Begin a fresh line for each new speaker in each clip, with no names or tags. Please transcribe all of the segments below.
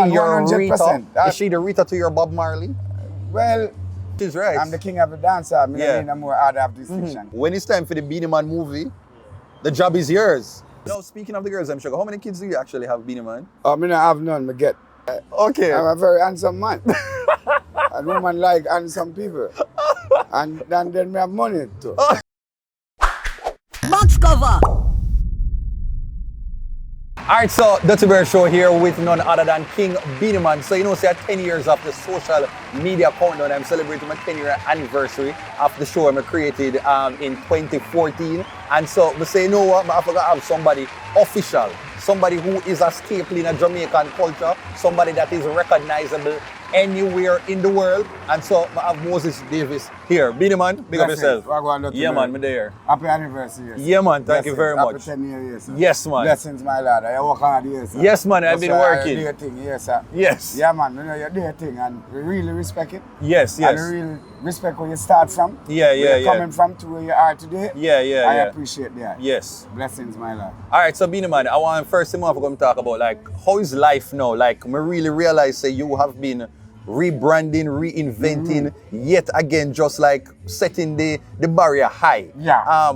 man,
your
100%.
Rita? Is she the Rita to your Bob Marley?
Well,
She's right.
I'm the king of the dancer. I mean,
Yeah.
I need a more order of distinction.
When it's time for the Beenie Man movie, the job is yours. Now, speaking of the girls, I'm sure, how many kids do you actually have, Beenie Man?
I mean, I have none, I get.
Okay.
I'm a very handsome man. And woman like handsome people. And then me have money too.
Box cover.
Alright, so TheDuttyBerryShow here with none other than King Beenie Man. So you know, say 10 years of the social media countdown, I'm celebrating my 10-year anniversary of the show I created in 2014. And so I say, you know what, I forgot to have somebody official, somebody who is a staple in a Jamaican culture, somebody that is recognizable anywhere in the world. And so I have Moses Davis here. Beenie Man, big up yourself. Yeah, man, I'm there.
Happy anniversary. Yes.
Yeah, man, thank you very much.
Happy 10 years. Sir.
Yes, man.
Blessings, my lord. I work hard here, sir.
Yes, man, I've been working.
You do your thing, yes, sir.
Yes.
Yeah, man, you know, you do your thing and we really respect it.
Yes,
And
yes.
we really respect where you start from.
Yeah,
where you're
yeah.
coming from to where you are today.
Yeah,
I
yeah.
appreciate that.
Yes.
Blessings, my lord.
All right, so Beenie Man, I want first thing I want to talk about, like, how is life now? Like, I really realize say you have been rebranding, reinventing, yet again, just like setting the barrier high.
Yeah.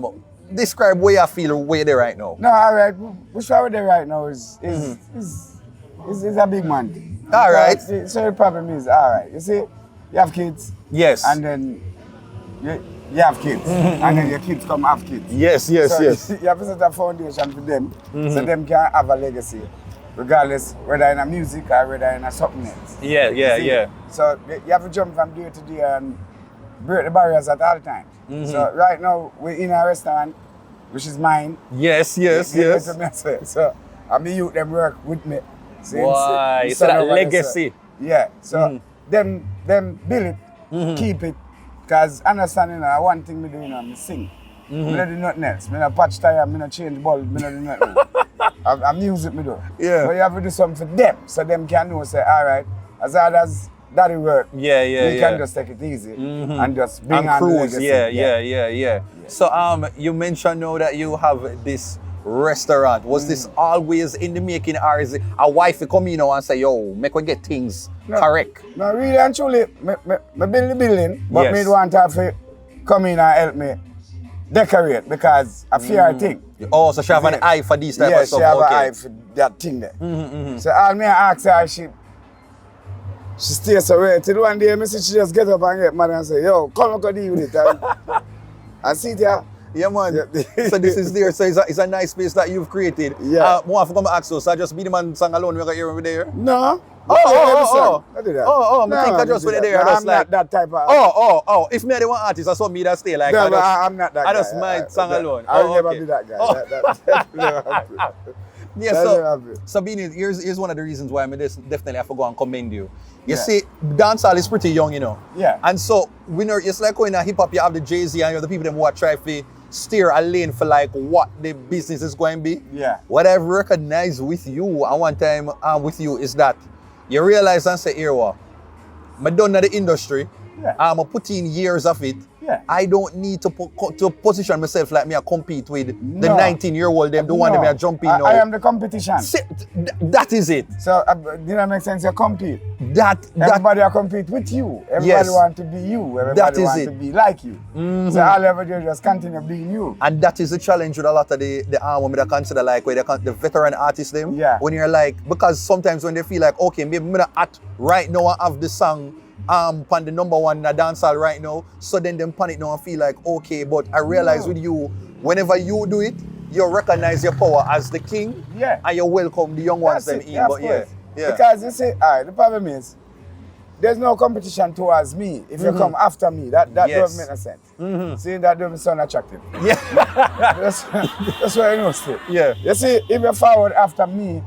Describe where you feel where you're there right now.
No, all right. Which we're there right now is a big man.
All right.
So the problem is, all right, you see, you have kids.
Yes.
And then you have kids. And then your kids come have kids.
Yes, yes,
So
yes.
you have to set a foundation for them so them can have a legacy, regardless whether in a music or whether in a something else.
Yeah, yeah,
See?
yeah.
So you have to jump from day to day and break the barriers at all times. So right now we're in a restaurant, which is mine.
Yes, yes, yes.
So and me youth them work with me.
Why? So that legacy.
Yeah. So them build it, keep it. Cause understanding one thing me do, you know, me sing. Me don't do nothing else. Me not patch tire, me not change bulb, me not do nothing. I music me do.
Yeah.
But you have to do something for them, so them can know say, all right, as hard as Daddy work,
Yeah,
we can just take it easy and just bring
And
on the
cruise,
legacy.
yeah. So you mentioned now that you have this restaurant. Was this always in the making, or is it a wife come in and say, yo, make we get things correct?
No, really and truly, me build the building, but
Yes.
me want her to come in and help me decorate because I fear a thing.
Oh, so she have an eye for these type of stuff.
She have
okay.
an eye for that thing there. So all me ask her, she stays away till one day, me see she just get up and get mad and say, yo, come deal with it. And see there.
Yeah, man. So this is there. So it's a nice space that you've created.
Yeah.
More of come ask you. So just Beenie Man sang alone. We got here over there.
No.
I
do that.
I think I just went there.
No,
Just
I'm
like,
not that type of.
If me the one artist, I saw me that stay like.
No,
I
but
just,
I'm not that guy.
I just might sing alone.
I will
Oh,
never
okay.
be that guy.
Oh. Yeah,
That's
so
happy.
Sabine, here's one of the reasons why I definitely have to go and commend you. You
Yeah.
see, dancehall is pretty young, you know.
Yeah.
And so we know it's like when in hip hop you have the Jay-Z and you have the people them who are trying to steer a lane for like what the business is going to be.
Yeah.
What I've recognized with you and one time with you is that you realize and say, here what, I'm done in the industry.
Yeah.
I'm put in years of it.
Yeah.
I don't need to position myself like me I compete with the
No.
19-year-old them, the one that me I jump in now.
I am the competition.
That is it.
So, did that make sense? You compete.
That
Everybody will compete with you. Everybody
Yes.
want to be you.
That
Everybody
is
want
it.
to be like you. So all you ever do is just continue being you.
and that is the challenge with a lot of the when they consider like where the veteran artists them.
Yeah.
When you're like, because sometimes when they feel like, okay, maybe I'm gonna act right now and have the song on the number one in a dancehall right now. So then them panic now and feel like, okay, but I realize with you, whenever you do it, you recognize your power as the king.
Yeah.
And you welcome the young ones them
That's it.
in.
Yeah,
But
of course.
yeah.
Because you see, the problem is, there's no competition towards me. If you come after me, that
Yes.
doesn't make no sense. See, that doesn't sound attractive.
Yeah.
That's why I know still.
Yeah.
You see, if you're forward after me,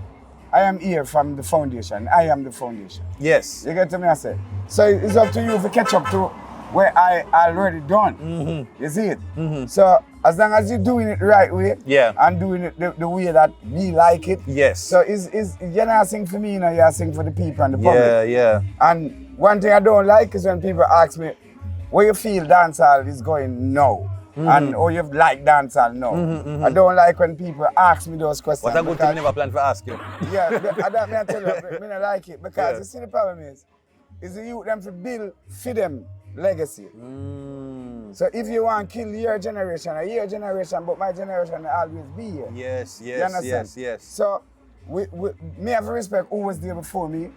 I am here from the foundation. I am the foundation.
Yes.
You get to me, I say. So it's up to you to catch up to where I already done. You see it? So as long as you're doing it the right way,
Yeah.
and doing it the way that we like it.
Yes.
So you're not sing for me, you know, you're sing for the people and the public.
Yeah.
And one thing I don't like is when people ask me, where you feel dancehall is going now? and oh, you like dancehall? No. I don't like when people ask me those questions.
What a good thing I never plan to ask you.
Yeah, I tell you, I don't like it because
Yeah.
you see the problem is the youth them to build for them legacy. So if you want to kill your generation, but my generation will always be here.
Yes,
You understand?
yes.
So me have to respect who was there before me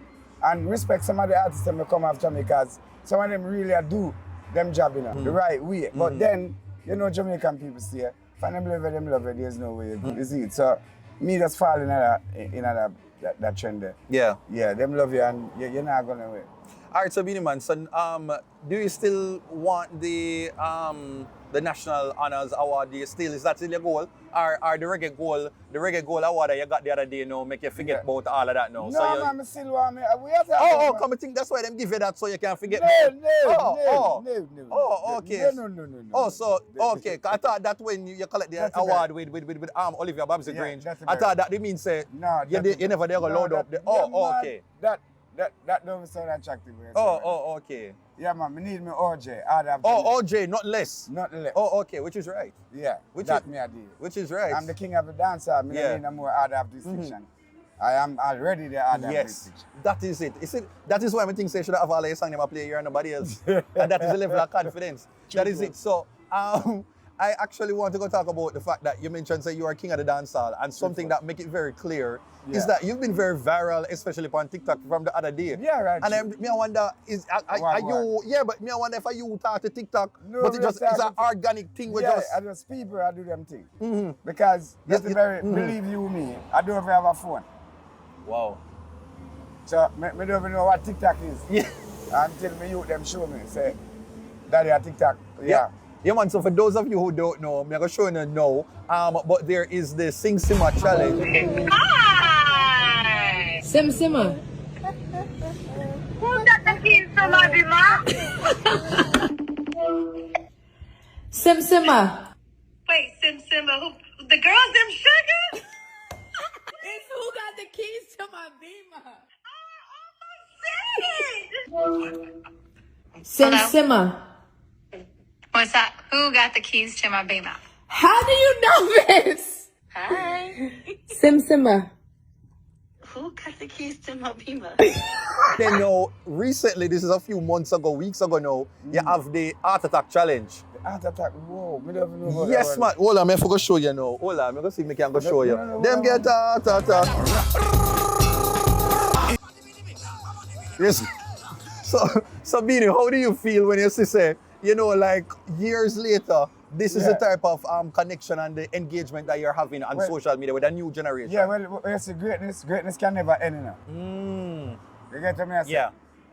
and respect some of the artists that come after me because some of them really do them job in the right way. But then, you know, Jamaican people say, if them love it, there's no way you see it. So me just fall in that trend there.
Yeah.
Yeah, them love you and you're not gonna win.
All right, so Beenie Man, so, do you still want the National Honors Award? Is that still your goal? Or the reggae goal award that you got the other day, make you forget about all of that now?
No,
so
man, I still want me. We have to
come and think that's why them give you that so you can forget
No.
Oh, okay.
No.
Oh, so, okay, 'cause I thought that when you collect the award with Olivia Babsy Grange, I thought that it means
No,
you never dare go load up the... okay.
That don't sound attractive.
Okay.
Yeah, man, I need me OJ. I'd have
OJ, not less.
Not less.
Oh, okay, which is right.
Yeah,
Which
that
is-
me I did.
Which is right.
I'm the king of the dancer. I need no more hard have distinction. I am already the hard have
Yes,
distinction.
that is it. That is why I think they should have all a song them play here and nobody else. And that is the level of confidence. That is it. So, I actually want to go talk about the fact that you mentioned say you are king of the dancehall, and something that make it very clear is that you've been very viral, especially on TikTok from the other day.
Yeah, right.
And me I wonder are you? Yeah, but me I wonder if you talk to TikTok,
No,
but it
me
just
talk
it's an
to-
organic thing. We
Yeah,
just
I just people I do them thing. Because believe you me, I don't ever have a phone.
wow.
So me don't even know what TikTok is.
Yeah.
Until me youth them show me, say, Daddy at TikTok. Yeah.
Yeah, man. So for those of you who don't know, I'm gonna show you now. But there is the Sing Simmer challenge.
Hi!
Sim Simmer.
Who got the keys to my bima?
Sim Simmer.
Wait, Simba, who? The girls, them sugar?
It's who got the keys to my Beamer. Sim
Hello?
Simmer.
What's up? Who got the keys to my bima?
How do you know this?
Hi.
Sim Simmer.
Who got the keys to my Beamer?
Then now, recently, this is a few months ago, weeks ago now, you have the Heart Attack Challenge.
Heart attack, whoa, me don't even know about
Yes,
that
man.
one.
Hold on, I'm going to show you now. Hold on, I'm going to see if I can go show you.
No,
Them get heart attack. Yes. So Beenie, how do you feel when you see, say, like years later, this is the type of connection and the engagement that you're having on social media with a new generation?
Yeah, well, you see, greatness can never end, you know. You get what I say?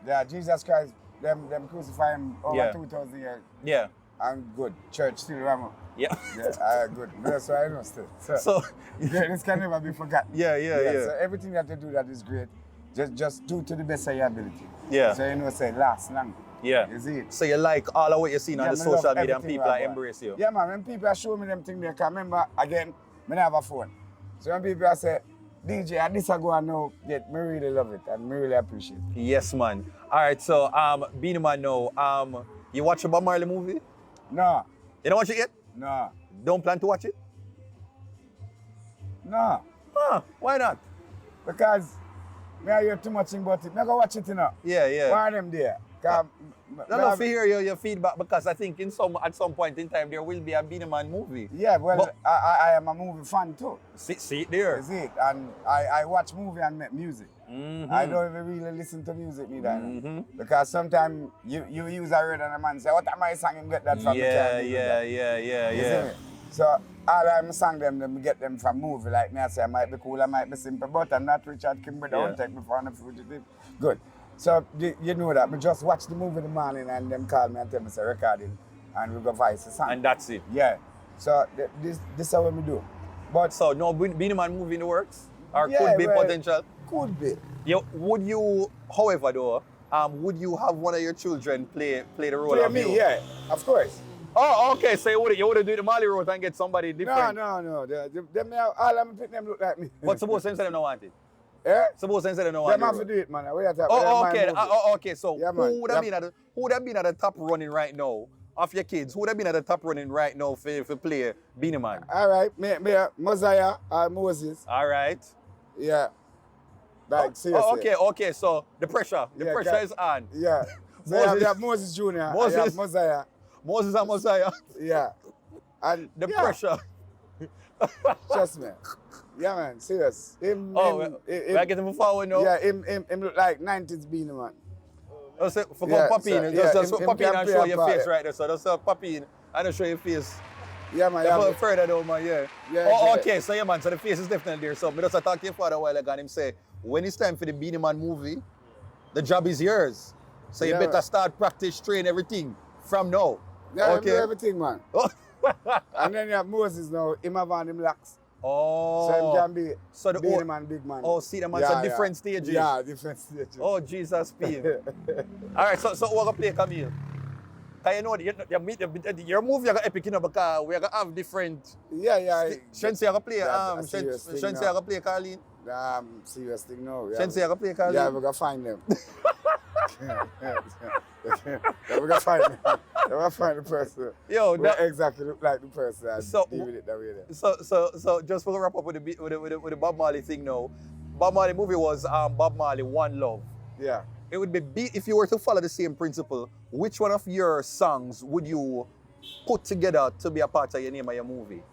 Yeah, Jesus Christ, them crucify him over 2,000 years.
Yeah.
I'm good. Church still around.
Yeah.
Yeah, good. That's why I know still. So greatness can never be forgotten.
Yeah.
So everything that you do that is great, just do to the best of your ability.
Yeah.
So say last long.
Yeah.
You see it?
So you like all of what you're seeing on the
me love
social media and
everything
people
I
are
want.
embrace you?
Yeah, man. When people are showing me them things, they can remember, again, me not have a phone. So when people are say, DJ, and this I go and know, me really love it and me really appreciate it.
Yes, man. All right, so Beenie Man now, you watch the Bob Marley movie?
No,
You don't watch it yet?
no,
Don't plan to watch it?
no.
Huh, why not?
Because me I hear too much about it. Me go watch it, you know.
Yeah.
Why them there?
No, to hear your feedback because I think at some point in time there will be a Beenie Man movie.
Yeah, well,
But-
I am a movie fan too.
See it there.
You see it? And I watch movie and make music. I don't even really listen to music neither. Because sometimes you use a word and a man say, what am I singing? Get that from
Yeah.
You see me? So all I'm sang them get them from movie. Like me, I say I might be cool, I might be simple, but I'm not Richard King, but don't take me for a fugitive. Good. So you know that. We just watch the movie in the morning and them call me and tell me say recording and we go voice the song.
And that's it.
Yeah. So this is how we do. But
So no Beenie Man movie in the works? Or
Yeah,
could be
well-
potential?
could be.
Would you, however though, would you have one of your children play the role
Play
of
me,
you?
yeah, of course.
Oh, okay. So you would do the Marley route and get somebody different.
No. All I'm picking them look like me.
But suppose them say them don't want it.
Yeah?
Suppose them say them don't want
Them have
it.
to do it, man. We have to
Oh, okay.
have
Okay. So
Yeah, man.
who would have been at the top running right now of your kids, who would have been at the top running right now for play Beenie Man?
All right, me Mosiah or Moses.
All right.
Yeah. Like, seriously.
Okay. So the pressure is on.
Yeah. So
Moses.
you have Moses Jr. You
Moses.
have Mosiah.
Moses and Mosiah.
Yeah. And
The
yeah,
pressure.
Trust me. Yeah, man, serious.
We're getting forward now.
Yeah, him look like 90s Beenie Man.
For
Yeah,
pop in,
so,
just
yeah,
pop
him
in
can
and
play
show
a
your
part,
face
yeah.
right there. So just pop in and show your face.
Yeah, man.
Yeah,
Yeah,
further though, man, yeah.
Yeah.
Okay, so yeah, man, so the face is definitely there. So I just talked to your father a while ago and him say, when it's time for the Beenie Man movie, the job is yours. So you
Yeah,
better
man.
start, practice, train everything from now.
Yeah, him do
Okay.
everything, man.
Oh.
And then you have Moses now, him have on him locks.
Oh.
So him can be
So the
Beenie
old-
Man, big man.
Oh, see, the man's at different stages.
Yeah, different stages.
Oh, Jesus, P. All right, so we're going to play Camille. Because you know, your movie is epic, you know, because we're going to have different...
Yeah.
Shensi, you're going to play...
That's a serious thing
Shensi,
now.
you're going to play Carlene.
Serious thing now. Yeah.
Shensi, you're going to play Carlene.
Yeah, we're gonna find them. Yeah, we're gonna find them. We're gonna find the person.
Yo,
who
that-
exactly look like the person and
So-
deal with it that way there.
So just for wrap up with the Bob Marley thing now. Bob Marley movie was Bob Marley One Love.
Yeah.
It would be if you were to follow the same principle, which one of your songs would you put together to be a part of your name of your movie?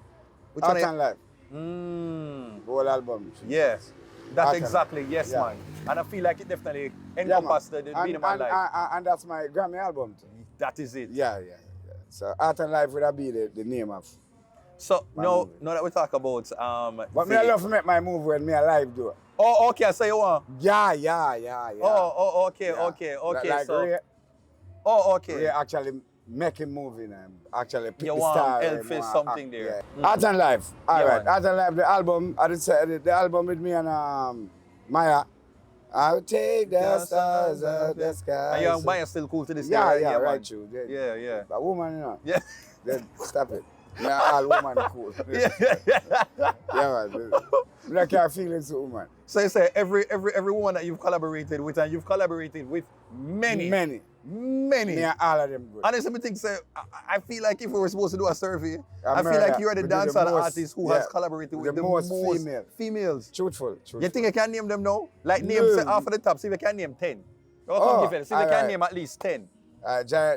Which
Art
one?
and Life,
Mm,
the whole album.
yes. That's
Art and
exactly, yes,
Yeah.
man. And I feel like it definitely
Yeah, man.
encompassed the Beenie Man life.
And that's my Grammy album too.
That is it.
Yeah. So Art and Life would have be the name of.
So
My
now
movie.
that we talk about
But me I love to make my movie when me alive do it.
Oh, okay, so you want.
Yeah.
Oh, okay.
Like
So
Ray,
okay.
Ray actually making movie now. Actually pick
You
the
want
star.
Elvis
and want
something
act,
there.
yeah. Art and Life. All
Yeah,
right.
man.
Art and Life, the album. I did say the album with me and Maya. I'll take the stars of the sky.
And your Maya still cool to this day,
Yeah,
right?
yeah,
man.
right, true.
Yeah.
A woman, you know.
Yeah.
Then stop it. Yeah, all woman cool.
Yeah.
Yeah, man. I can't feel it's a woman.
So you say every woman that you've collaborated with, and you've collaborated with many.
Me and all of them good.
Honestly, I think I feel like if we were supposed to do a survey, I feel
America,
like you're the
we do the
dancehall
most-
artist who
yeah,
has collaborated with
the most female.
females.
Truthful.
You think I can name them now? Like name
No.
say half of the top, see if I can name 10. Oh,
Oh,
come give it. See if I can
alright.
name at least 10.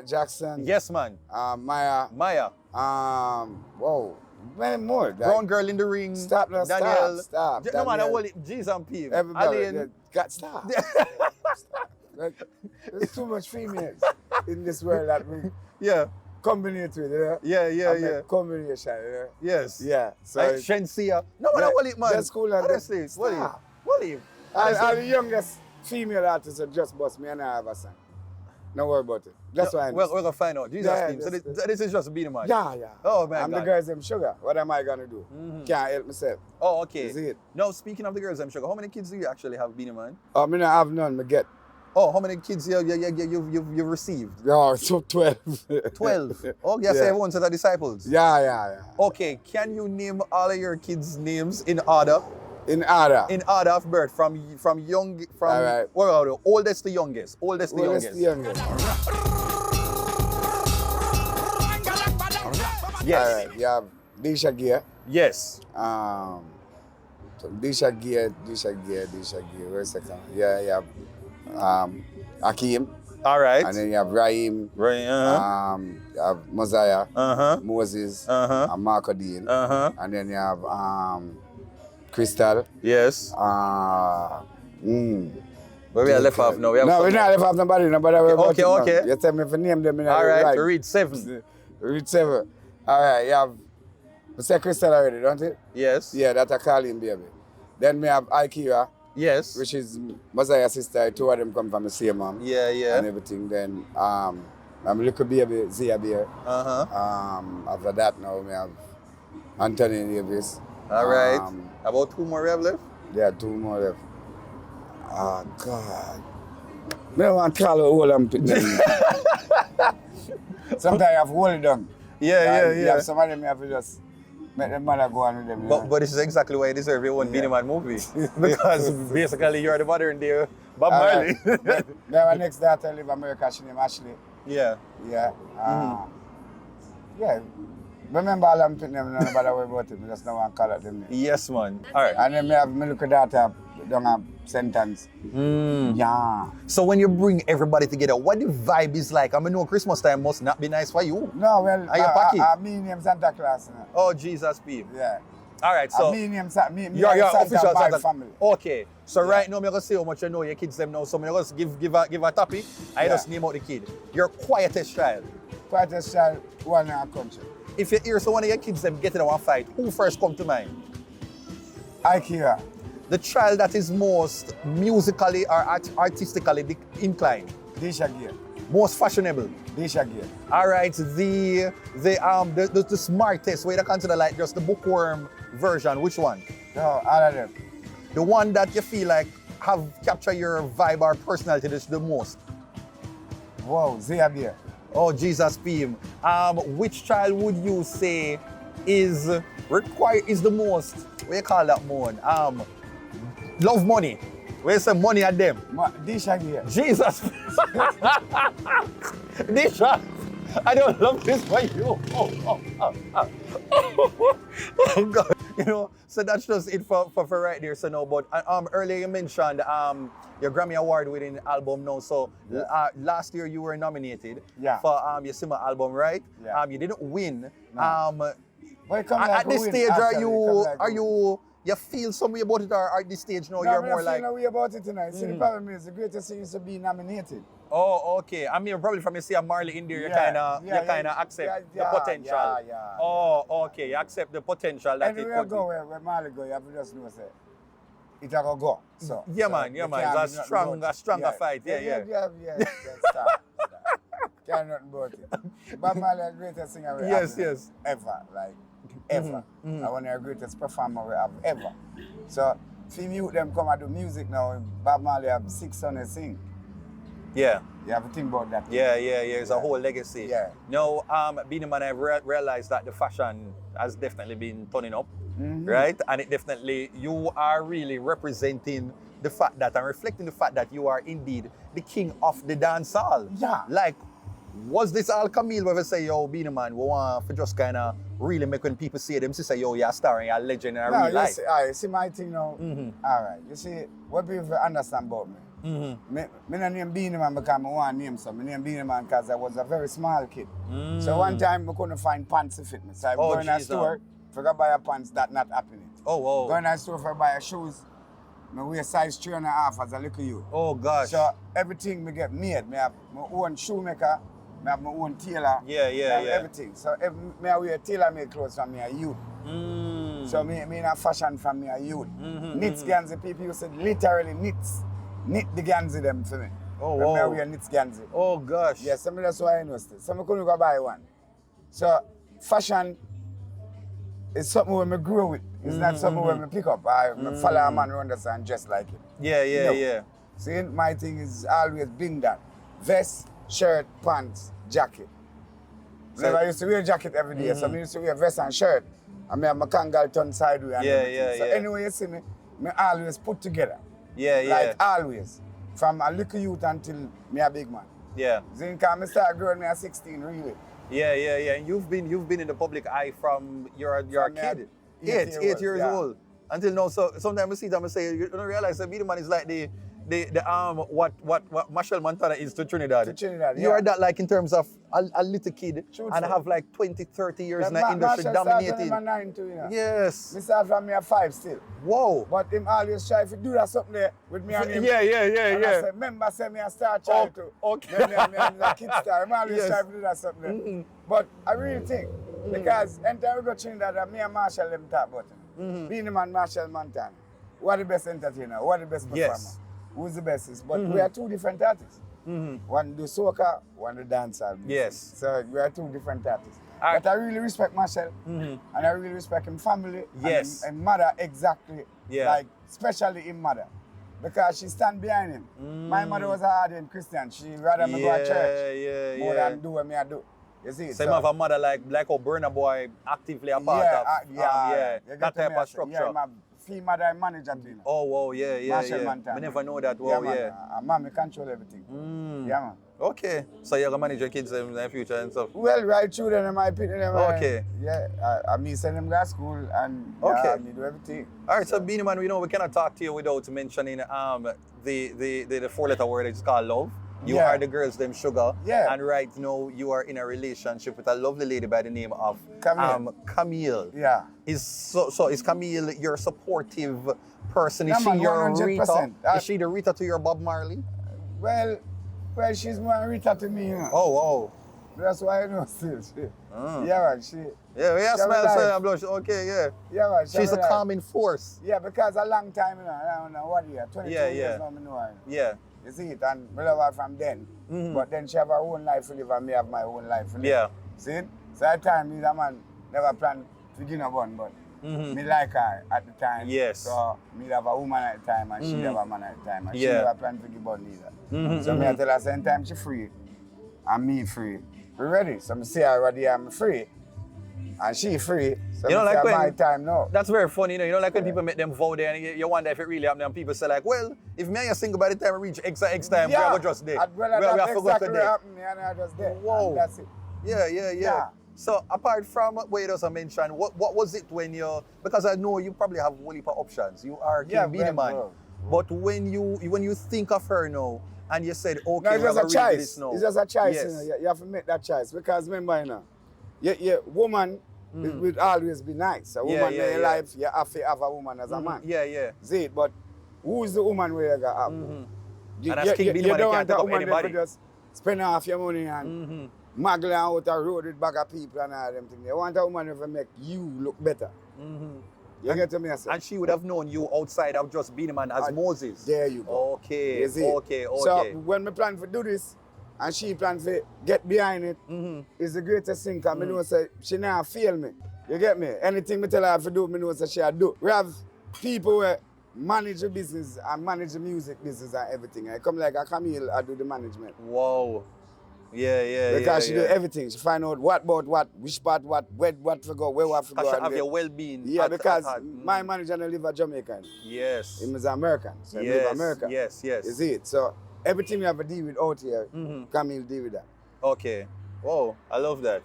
Jackson.
Yes, man.
Maya.
Maya.
Whoa. Many more. Like,
Brown Girl in the Ring.
Stop now,
Danielle.
stop.
No man, I
Danielle.
want it. G's and P.
Everybody.
Alien.
Stop. Stop. Like, there's too much females in this world that we
Yeah.
combine with, you know?
Yeah.
Combination, you know?
Yes.
Yeah. So
Like Shensia. No man,
Yeah,
I want it, man.
that's cool, and
Honestly,
that's-
what it?
stop.
What it?
and the youngest female artist that just bust me and I have a son. Don't worry about it. That's why
We're going to find out. Jesus
Yeah,
team. So
that's-
this is just Beenie Man.
Yeah.
Oh, man,
I'm the
God.
girls them sugar. What am I gonna do? Can't help myself.
Oh, okay.
Is it?
Now, speaking of the girls, I'm sure. How many kids do you actually have, Beenie Man?
I mean, I have none. Me get.
Oh, how many kids you've received?
No, so 12.
12. Oh, yes,
Yeah.
everyone said are disciples.
Yeah.
Okay, can you name all of your kids' names in order?
In order.
In order of birth, from
All right.
what are the oldest to youngest? Oldest to
Well, that's
youngest.
the youngest.
Yes.
All right. You have Disha Gear.
Yes.
So Disha Gear. Where's the second? Yeah, you have Hakeem.
All right.
And then you have Raheem.
Right.
You have Mosiah. Moses. And Marco Dean. And then you have Crystal.
Yes. Where we are left off now. We have
No,
some
we're not left off nobody. Nobody worry about
Okay,
it now.
okay.
You tell me if you name them.
All right.
Right.
Read 7.
Read 7. All right. You have. I said Crystal already, don't it?
Yes.
Yeah, that's a Carlin baby. Then we have Ikea,
Yes.
which is Mosiah's sister. 2 of them come from the same mom.
Yeah.
And everything. Then I'm little baby, Zia Bear. After that now we have Anthony Davis.
All right. About 2 more we have left.
Yeah, 2 more left. Oh God. I don't want to call all them them. Sometimes I have to hold them.
Yeah.
You have some of them you have to just make them mother go on with them. You know?
But this is exactly why you deserve your own Beenie Man movie. Because basically you're the modern day Bob Marley.
Then our next daughter live in America, she named Ashley.
Yeah.
Yeah. Yeah. Remember all them putting them, nobody worry about it. Me just don't want to call it them.
Yes, man. All right.
And then me have my little daughter down a sentence. Yeah.
So when you bring everybody together, what the vibe is like? I mean, no, Christmas time must not be nice for you.
No, well,
Are you packy?
me name Santa Claus. You know?
Oh, Jesus, P.
Yeah.
All right, so
me name
you're
Santa
official
by
Santa.
family.
Okay, so right now, I'm going to say how much you know your kids them now. So I'm going to give a topic. I just name out the kid. Your quietest child.
Quietest child, one in our country.
If you hear someone of your kids them getting in one fight, who first come to mind?
Ikea.
The child that is most musically or artistically inclined.
Disha gear.
Most fashionable.
Disha gear.
All right, the smartest, way to consider like just the bookworm version, which one?
No, all of them.
The one that you feel like have captured your vibe or personality the most?
Wow, Zia beer.
Oh, Jesus, P. Which child would you say is the most, what you call that one? Love money. Where's some money at them?
Disha gear.
Jesus. Disha, I don't love this for you. Oh God. You know, so that's just it for right there. So no, but earlier you mentioned your Grammy Award winning album now. So last year you were nominated for your summer album, right?
Yeah.
You didn't win.
No.
At this stage, you feel some way about it, or at this stage now you're more like...
No way about it tonight. See, the problem is the greatest thing is to be nominated.
Oh, okay. I mean, probably from you see a Marley in there, you kind of accept the potential. Oh, okay. You accept the potential that
anywhere
it could
go where Marley go, you have to just know, say, it will go. So,
yeah, man. It's a stronger fight. Yeah.
Stop. Can't nothing about it. Bob Marley is the greatest singer we have ever. Like, ever. I one of the greatest performer we have ever. So, if you them come and do music now, Bob Marley have 6 sons sing.
Yeah.
You have to think about that.
Yeah. It's a whole legacy.
Yeah.
Now, Beenie Man, I've realized that the fashion has definitely been turning up, right? And it definitely, you are really representing the fact that and reflecting the fact that you are indeed the king of the dance hall.
Yeah.
Like, was this all Camille where we say, yo, Beenie Man, we want to just kind of really make when people see them, say, yo, you're a star and you're a legend in real life?
You see my thing now? All right. You see, what people understand about me? Me not name Beenie Man because I want to name some. I name Beenie Man because I was a very small kid. So one time I couldn't find pants to fit me. So I go in a store, forgot buy a pants, that not happening.
Oh, wow.
Go in a store for buy a shoes, I wear size 3.5 as a little youth.
Oh, gosh.
So everything me get made. I have my own shoemaker, I have my own tailor.
Yeah.
Everything. So I wear tailor-made clothes from me a youth. So me in a fashion from me a youth. Knits Ganzi, people used to literally knit the Ganzi them for me.
Oh, wow.
I wear knits Ganzi.
Oh, gosh.
Yes, that's why I know still. So I couldn't go buy one. So fashion is something where I grow with. It's not something where I pick up. I follow a man around the sun just like him.
Yeah.
See, my thing is always being that. Vest, shirt, pants, jacket. So I used to wear jacket every day, so I used to wear vest and shirt. And I have my kangal turned sideways and everything. So anyway you see me, I always put together. Like always. From a little youth until me a big man.
Yeah.
See, because I started growing me at 16, really.
Yeah. And you've been in the public eye from your kid. 8 years old. Until now, so sometimes I see them and say, you don't realize that Beenie Man is like the what Marshall Montana is to Trinidad. You are that like in terms of a little kid and have like 20, 30 years in the industry dominating.
Marshall 9 too, you know.
Yes.
Me start from me at 5 still.
Whoa.
But him always try to do that something there with me and him.
Yeah.
And I say, remember say me a star child too.
Okay.
Me a kid star. Him always try to do that something there. But I really think, because anytime we go Trinidad, me and Marshall them talk about it. Beenie Man, Marshall Montana. Who are the best entertainer? Who are the best performer?
Yes.
Who's the best? But we are 2 different artists. One do soca, one do dancehall.
Yes.
So we are 2 different artists.
Right.
But I really respect Marshall, and I really respect him family,
Yes.
and mother exactly, like especially him mother, because she stand behind him. My mother was a hardened Christian. She rather me go to church more than do what me I do. You see?
Same of a mother like how Burna Boy actively a part of that type of structure.
Yeah, my Fee mother manager to, you know.
Oh, wow, yeah.
Marshall Montana.
I never know that. Wow,
man.
yeah.
Mommy control everything. Yeah, man.
Okay. So you're going to manage your kids in the future and stuff?
Well, right through them, I pick them.
Okay.
Yeah, I me send them to school and me do everything.
All right, so Beenie Man, we know we cannot talk to you without mentioning the four-letter word. It's called love. You are the girls, them sugar.
Yeah.
And right now, you are in a relationship with a lovely lady by the name of
Camille.
Camille.
Yeah.
Is Camille your supportive person? Is
Yeah,
she
man,
your
100%.
Rita? Is she the Rita to your Bob Marley?
Well, she's more Rita to me, you know.
Oh, wow.
That's why I know still. Yeah, man, she.
Yeah,
she
smell,
have a
so
life.
I'm blush. Okay, yeah.
Yeah, man, she
She's
have
a
life.
calming force.
Yeah, because a long time, you know, I don't know what year, 22 years now, I know her.
Yeah.
You see it, and I love her from then. But then she have her own life to live, and me have my own life to live.
Yeah.
See it? So at the time, me, that man, never planned to get a bun, but me like her at the time.
Yes.
So me have a woman at the time, and she have a man at the time, and she
Yeah.
never planned to get bun either. So me I tell her, same time she free, and me free. We ready? So me say her already, I'm free, and she free. So
You know,
me
like
say
when-
my time now.
That's very funny, you know like when people make them vow there and you wonder if it really happened and people say like, well, if me and you single by the time we reach X time, we are just there.
Well,
we
that's
have to go
exactly
to
what
there.
happened, and I just there.
Whoa.
And that's it.
Yeah. So apart from what you just mentioned, what was it when you, because I know you probably have a whole heap of options. You are King Beenie Man.
bro.
But when you think of her now and you said, okay,
No, it's
we're
just a
gonna read
choice.
this now.
It's just a choice.
Yes.
You know? You have to make that choice. Because remember, you know, woman will always be nice. A woman in your life, you have to have a woman as a man.
Yeah.
See it? But who's the woman where you got to have? You,
And as King Beenie
you
Man,
don't
you
want
can't
a
take up
woman that
anybody.
could just spend half your money and muggling out a road with bag of people and all them things. You want a woman who will make you look better. You get to me, I say?
And she would have known you outside of just Beenie Man as Moses.
There you go.
Okay.
You see?
Okay.
So when we plan to do this, and she plan to get behind it, it's the greatest thing. Cause me know say she not fail me. You get me? Anything me tell her to do, me know say she'll do. We have people who manage the business and manage the music business and everything. I come like a Camille, I do the management.
Wow. Yeah.
Because she do everything. She find out what about what, which part, what to go, where we have to go.
Because
and
have
where-
your well-being.
Yeah, because
at heart.
my manager don't live at Jamaica.
Yes.
He is American. So he live America.
Yes.
You see it? So everything we have to deal with out here, Camille deal with that.
Okay. Wow, I love that.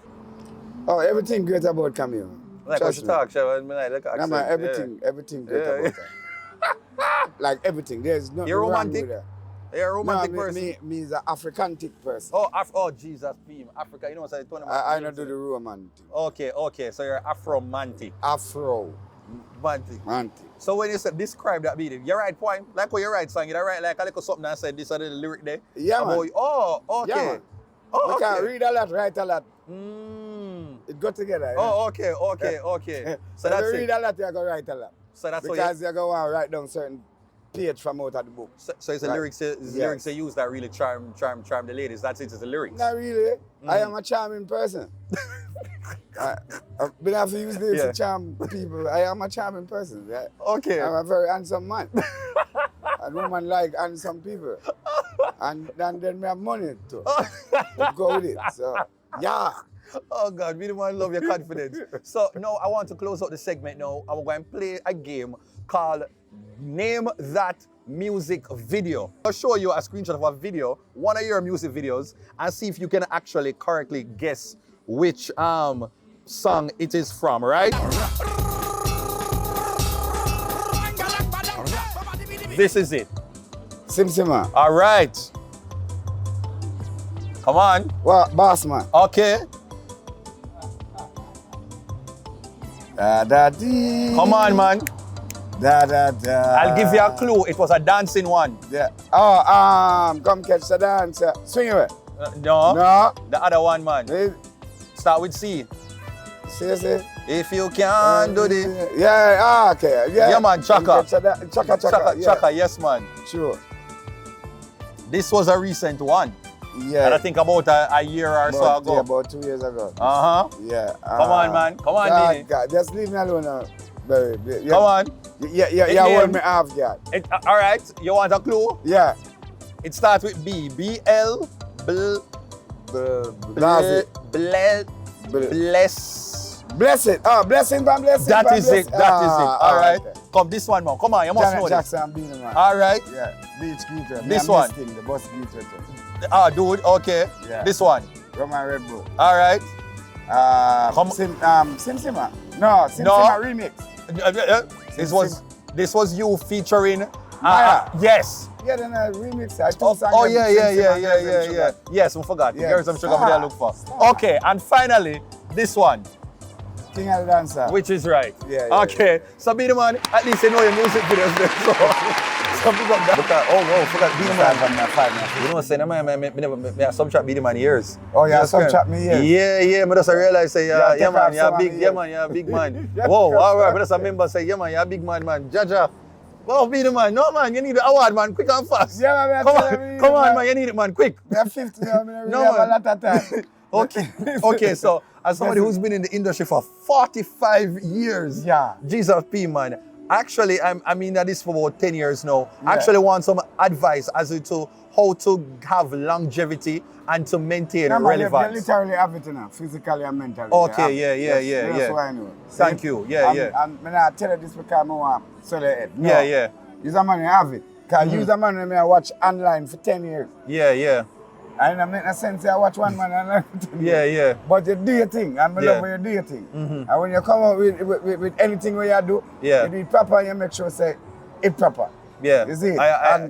Oh, everything great about Camille.
Like what you talk, Sharon, like accent,
man, everything great about her. Like everything. There's nothing
You're
wrong
romantic?
with her.
You're a romantic
no,
person.
Me is an Africantic person.
Oh, Jesus, theme. Africa, you know what I'm saying?
I don't do the romantic.
Okay, so you're Afro-mantic.
Afro-mantic.
So when you said describe that beat, you write poem, like when you write song, you write like a little something and said this and the lyric there?
Yeah, man.
Oh, okay.
Yeah, man.
Oh,
We can
okay.
read a lot, write a lot. It go together.
Oh, okay. So that's
if you
it.
read a lot, you're going to write a lot.
So that's what
because you're going to write down certain page from out of the book.
So it's the lyrics, lyrics they use that really charm the ladies. That's it, it's the lyrics.
Not really. I am a charming person. I have to use this to charm people. I am a charming person. Right?
Okay.
I'm a very handsome man. And women like handsome people. And then we have money to go with it. So, yeah.
Oh God, Beenie Man, love your confidence. So now I want to close out the segment now. I'm going to play a game called Name That Music Video. I'll show you a screenshot of a video, one of your music videos, and see if you can actually correctly guess which song it is from, right? This is it.
Sim Sima.
All right. Come on.
Well, boss man.
Okay.
Da-da-dee.
Come on, man.
Da-da-da.
I'll give you a clue. It was a dancing one.
Yeah. Oh, come catch the dance. Swing away.
No.
No.
The other one, man.
Eh,
Start with C.
See.
If you can do this.
Yeah, okay.
Yeah, man, Chaka.
Chaka.
Chaka, yes, man.
Sure.
This was a recent one.
Yeah.
And I think about a year or so ago.
Yeah, about 2 years ago.
Uh-huh.
Yeah.
Come on, man. Come on, Beenie.
God, just leave me alone now. Yeah.
Come on.
Yeah, hold me off, God.
All right. You want a clue?
Yeah.
It starts with B. B-L.
Bless.
Bless.
Bless it. Oh, blessing from blessing.
That
from
is it.
blessing.
That is it. All right.
Okay.
Come, this one, man. Come on, you must
Janet
know
Jackson and Beenie Man.
All right.
Yeah, Beach Guitar.
This one.
The bus guitar too.
Ah, dude, okay.
Yeah.
This one.
Roman Red Bull.
All right.
Sim Simma. No, Sim Simma remix.
This was you featuring
Maya.
yes.
Yeah, then I remix. I
Yeah. Yes, we forgot.
Yeah.
Here's some sugar I look for. Okay, and finally, this one,
King of the Dancer.
which is right.
Yeah.
Okay, so Beenie Man, at least you know your music videos there. So big up that. Forgot Beenie Man. You know what I'm saying? I subtract Beenie Man years.
Oh, yeah, subtract me years.
Yeah, I just realize say, yeah man, you're
some
big,
of
yeah
me
man, you're a big man. Whoa, all right, I just remember say, yeah man, you're a big man, Jaja. Oh, Beenie Man, no man, you need the award man, quick and fast.
Yeah, man,
come on man, you need it man, quick.
We have 50, I mean,
No,
we have
man.
a lot of time.
Okay, so as somebody who's been in the industry for 45 years,
Yeah.
Jesus P man, actually, I mean at this for about 10 years now.
Yeah.
Actually want some advice as to how to have longevity and to maintain
No, man,
relevance.
you literally have it enough, physically and mentally.
Okay,
Yeah,
yeah.
That's what I know.
Thank you, yeah.
And I tell you this because I want so the head. No.
Yeah.
Use a man who have it. Because use a man who I watch online for 10 years.
Yeah.
And it make no sense I watch one man and learn for 10 years.
Yeah.
But you do your thing, and I
Yeah.
love when you do your thing. And when you come out with anything where you do,
Yeah.
you do it proper and you make sure say it proper.
Yeah.
You see it?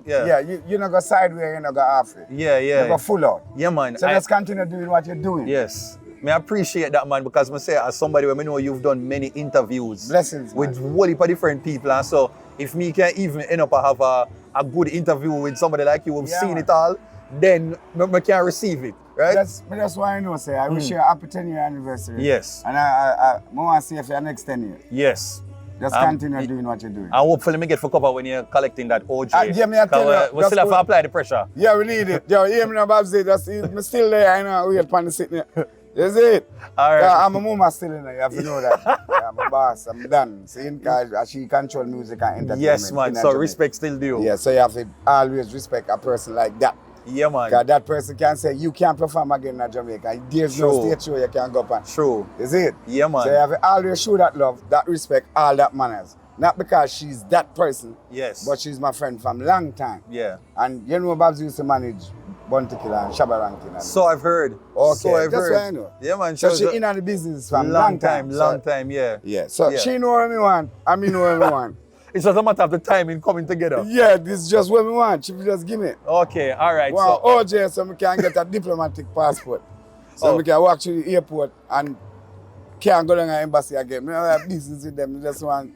Yeah.
You not go sideways, you not go halfway.
Yeah.
You go full out.
Yeah, man.
So just continue doing what you're doing.
Yes. I appreciate that, man, because I say, as somebody when I know you've done many interviews
Blessings, man.
with a whole heap of different people, and so if me can even end up have a good interview with somebody like you who've
Yeah,
seen
man.
it all, then I can receive it, right?
That's why I know, say, I wish you a happy 10-year anniversary.
Yes.
And I want to see if you're next 10 years.
Yes.
Just continue doing what you're doing.
And hopefully me get for cover when you're collecting that OJ.
Yeah, me I tell you,
we still have to apply the pressure.
Yeah, we need it. Yo, hear me now, Babsy. I'm still there. I know we're on the sitting there. You see it?
All right.
Yeah, I'm a mama still in there. You have to know that. Yeah, I'm a boss. I'm done. See, because she control music and entertainment.
Yes, man.
in
So
Jamaica.
respect still due.
Yeah, so you have to always respect a person like that.
Yeah, man.
Because that person can say, you can't perform again in Jamaica. There's no
True.
stage show you can go up on.
True.
You see it?
Yeah, man.
So you have to always show that love, that respect, all that manners. Not because she's that person,
Yes.
but she's my friend from long time.
Yeah.
And you know, Babs used to manage Bounty Killer and Shabba Rankin.
So I've heard.
Okay,
So I've
that's
heard.
what I know.
Yeah, man.
So she in on the business from
long time,
So-
yeah.
Yeah, so
Yeah.
she know what me want, and me know what me want.
It's just a matter of the timing coming together.
Yeah, this is just what me want. She just give me.
Okay, all right.
Wow,
So,
OJ, so we can get a diplomatic passport. So we can walk through the airport and can't go down to the embassy again. We don't have business with them. We just want,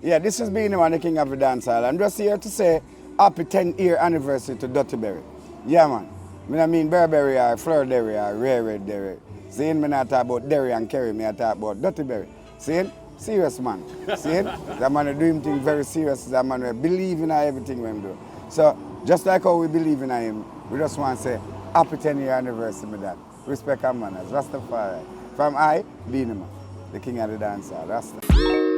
yeah, this is Beenie Man, the king of the dancehall. I'm just here to say happy 10-year anniversary to Dutty Berry. Yeah, man. I mean Berry or Fleur Derry or Rare Red Derry. See, me not talk about Derry and Kerry, me I talk about Dutty Berry. See, serious man. See, that man do him thing very serious. That man will believe in everything we do. So, just like how we believe in him, we just want to say happy 10-year anniversary with that. Respect and manners. Rastafari. From I, Beenie Man, the king of the dancer. Rastafari.